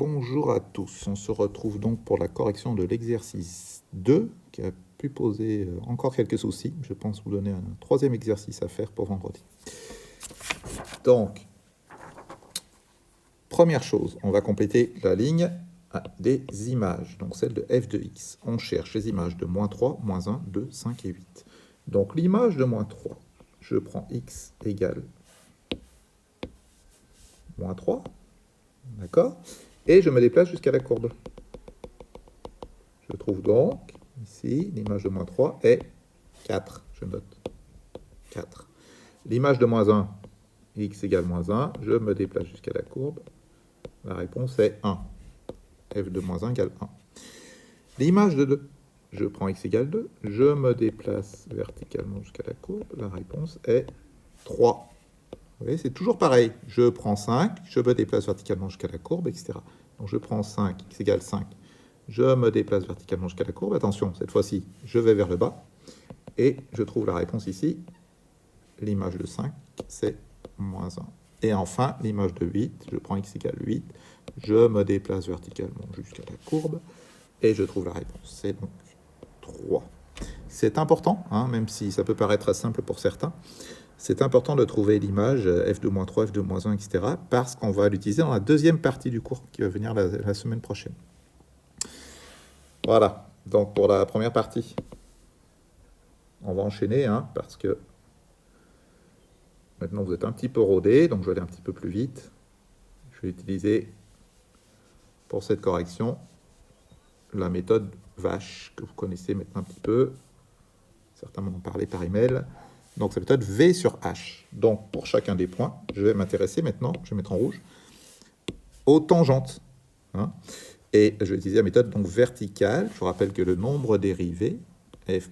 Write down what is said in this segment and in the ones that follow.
Bonjour à tous, on se retrouve donc pour la correction de l'exercice 2 qui a pu poser encore quelques soucis. Je pense vous donner un troisième exercice à faire pour vendredi. Donc, première chose, on va compléter la ligne des images, donc celle de f de x. On cherche les images de moins 3, moins 1, 2, 5 et 8. Donc l'image de moins 3, je prends x égale moins 3, d'accord? Et je me déplace jusqu'à la courbe. Je trouve donc, ici, l'image de moins 3 est 4. Je note 4. L'image de moins 1, x égale moins 1, je me déplace jusqu'à la courbe. La réponse est 1. f de moins 1 égale 1. L'image de 2, je prends x égale 2, je me déplace verticalement jusqu'à la courbe. La réponse est 3. Vous voyez, c'est toujours pareil. Je prends 5, je me déplace verticalement jusqu'à la courbe, etc. Donc je prends 5, x égale 5. Je me déplace verticalement jusqu'à la courbe. Attention, cette fois-ci, je vais vers le bas. Et je trouve la réponse ici. L'image de 5, c'est moins 1. Et enfin, l'image de 8, je prends x égale 8. Je me déplace verticalement jusqu'à la courbe. Et je trouve la réponse. C'est donc 3. C'est important, hein, même si ça peut paraître simple pour certains. C'est important de trouver l'image f de moins 3, f de moins 1, etc. parce qu'on va l'utiliser dans la deuxième partie du cours qui va venir la semaine prochaine. Voilà, donc pour la première partie, on va enchaîner, hein, parce que maintenant vous êtes un petit peu rodé, donc je vais aller un petit peu plus vite. Je vais utiliser pour cette correction la méthode VASH, que vous connaissez maintenant un petit peu. Certains m'en ont parlé par email. Donc c'est la méthode V sur H. Donc pour chacun des points, je vais m'intéresser maintenant, je vais mettre en rouge, aux tangentes. Hein. Et je vais utiliser la méthode donc verticale. Je vous rappelle que le nombre dérivé, f'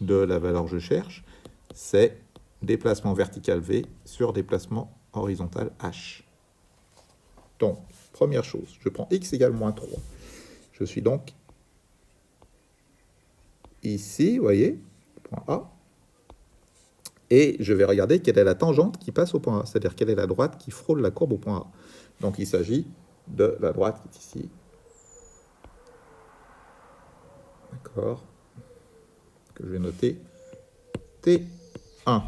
de la valeur que je cherche, c'est déplacement vertical V sur déplacement horizontal H. Donc, première chose, je prends x égale moins 3. Je suis donc ici, vous voyez, point A. Et je vais regarder quelle est la tangente qui passe au point A, c'est-à-dire quelle est la droite qui frôle la courbe au point A. Donc il s'agit de la droite qui est ici. D'accord. Que je vais noter T1.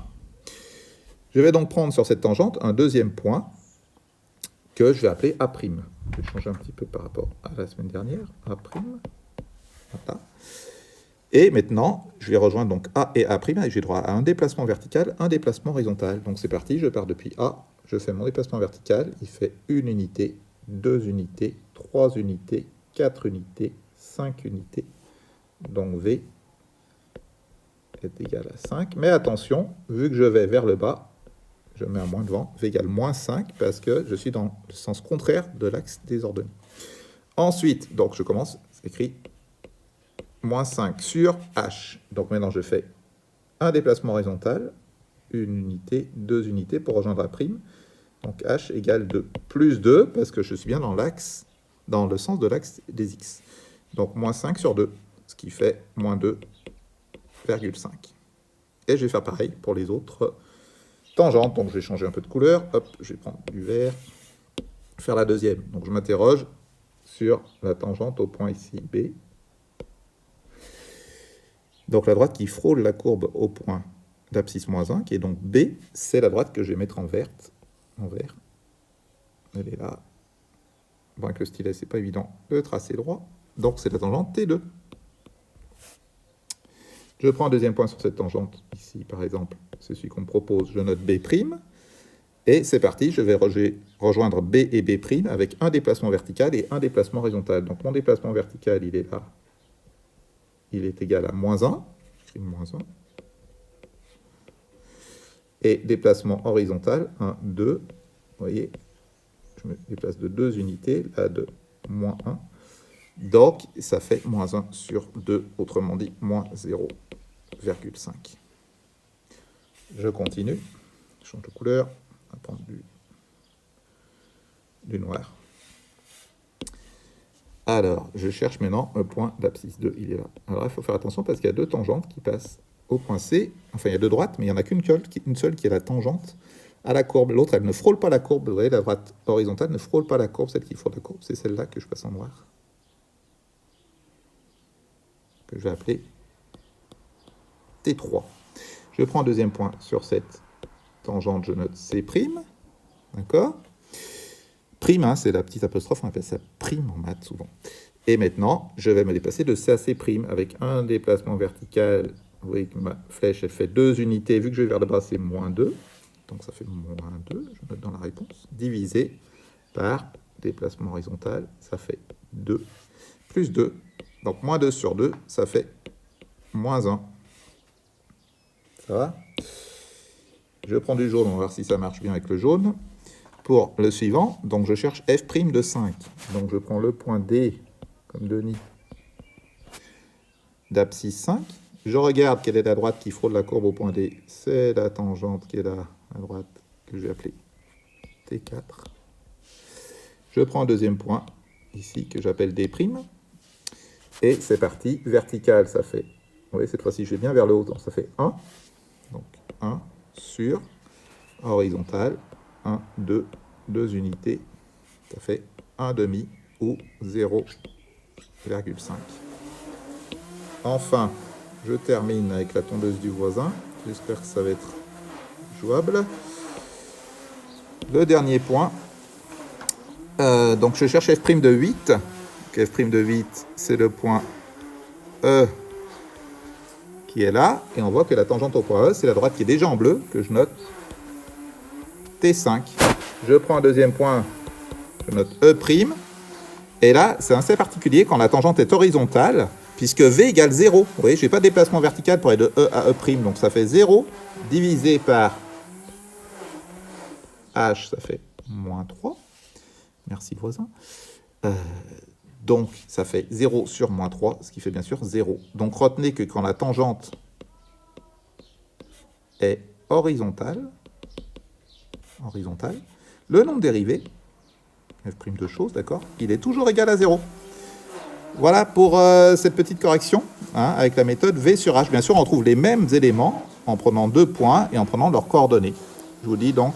Je vais donc prendre sur cette tangente un deuxième point que je vais appeler A'. Je vais changer un petit peu par rapport à la semaine dernière. A'. Voilà. Et maintenant, je vais rejoindre donc A et A', et j'ai droit à un déplacement vertical, un déplacement horizontal. Donc c'est parti, je pars depuis A, je fais mon déplacement vertical, il fait 1 unité, 2 unités, 3 unités, 4 unités, 5 unités. Donc V est égal à 5. Mais attention, vu que je vais vers le bas, je mets un moins devant, V égale moins 5, parce que je suis dans le sens contraire de l'axe des ordonnées. Ensuite, donc je commence, c'est écrit moins 5 sur H. Donc maintenant, je fais un déplacement horizontal, 1 unité, 2 unités pour rejoindre la prime. Donc H égale 2. Plus 2, parce que je suis bien dans l'axe, dans le sens de l'axe des X. Donc moins 5 sur 2, ce qui fait moins 2,5. Et je vais faire pareil pour les autres tangentes. Donc je vais changer un peu de couleur. Hop, je vais prendre du vert. Faire la deuxième. Donc je m'interroge sur la tangente au point ici B. Donc la droite qui frôle la courbe au point d'abscisse moins 1, qui est donc B, c'est la droite que je vais mettre en vert. Elle est là. Bon, avec le stylet, c'est pas évident de tracer droit. Donc c'est la tangente T2. Je prends un deuxième point sur cette tangente, ici par exemple, c'est celui qu'on me propose, je note B', et c'est parti, je vais rejoindre B et B' avec un déplacement vertical et un déplacement horizontal. Donc mon déplacement vertical, il est là. Il est égal à moins 1. J'écris moins 1. Et déplacement horizontal, 1, 2. Vous voyez, je me déplace de 2 unités, là de moins 1. Donc, ça fait moins 1 sur 2, autrement dit, moins 0,5. Je continue. Je change de couleur. On va prendre du noir. Alors, je cherche maintenant un point d'abscisse 2, il est là. Alors, il faut faire attention parce qu'il y a deux tangentes qui passent au point C. Enfin, il y a deux droites, mais il n'y en a qu'une seule qui est la tangente à la courbe. L'autre, elle ne frôle pas la courbe. Vous voyez, la droite horizontale ne frôle pas la courbe. Celle qui frôle la courbe, c'est celle-là que je passe en noir. Que je vais appeler T3. Je prends un deuxième point sur cette tangente, je note C'. D'accord? Prime, hein, c'est la petite apostrophe, on appelle ça prime en maths souvent. Et maintenant, je vais me déplacer de C à C' avec un déplacement vertical. Vous voyez que ma flèche, elle fait 2 unités. Vu que je vais vers le bas, c'est moins 2. Donc ça fait moins 2, je note dans la réponse. Divisé par déplacement horizontal, ça fait 2. Plus 2. Donc moins 2 sur 2, ça fait moins 1. Ça va? Je prends du jaune, on va voir si ça marche bien avec le jaune. Pour le suivant, donc je cherche f' de 5. Donc je prends le point D, comme Denis, d'abscisse 5. Je regarde quelle est la droite qui frôle la courbe au point D. C'est la tangente qui est là, à droite, que je vais appeler T4. Je prends un deuxième point, ici, que j'appelle D'. Et c'est parti. Vertical, ça fait... Vous voyez, cette fois-ci, je vais bien vers le haut, donc ça fait 1. Donc 1 sur horizontal. 1, 2, 2 unités. Ça fait 1,5 ou 0,5. Enfin, je termine avec la tondeuse du voisin. J'espère que ça va être jouable. Le dernier point. Donc je cherche f' de 8. Donc f' de 8, c'est le point E qui est là. Et on voit que la tangente au point E, c'est la droite qui est déjà en bleu, que je note T5. Je prends un deuxième point, je note E'. Et là, c'est assez particulier quand la tangente est horizontale, puisque V égale 0. Vous voyez, je n'ai pas de déplacement vertical pour aller de E à E'. Donc ça fait 0 divisé par H, ça fait moins 3. Merci voisin. Donc ça fait 0 sur moins 3, ce qui fait bien sûr 0. Donc retenez que quand la tangente est horizontale, le nombre dérivé, f' de chose, d'accord, il est toujours égal à 0. Voilà pour cette petite correction, hein, avec la méthode V sur H. Bien sûr, on trouve les mêmes éléments en prenant 2 points et en prenant leurs coordonnées. Je vous dis donc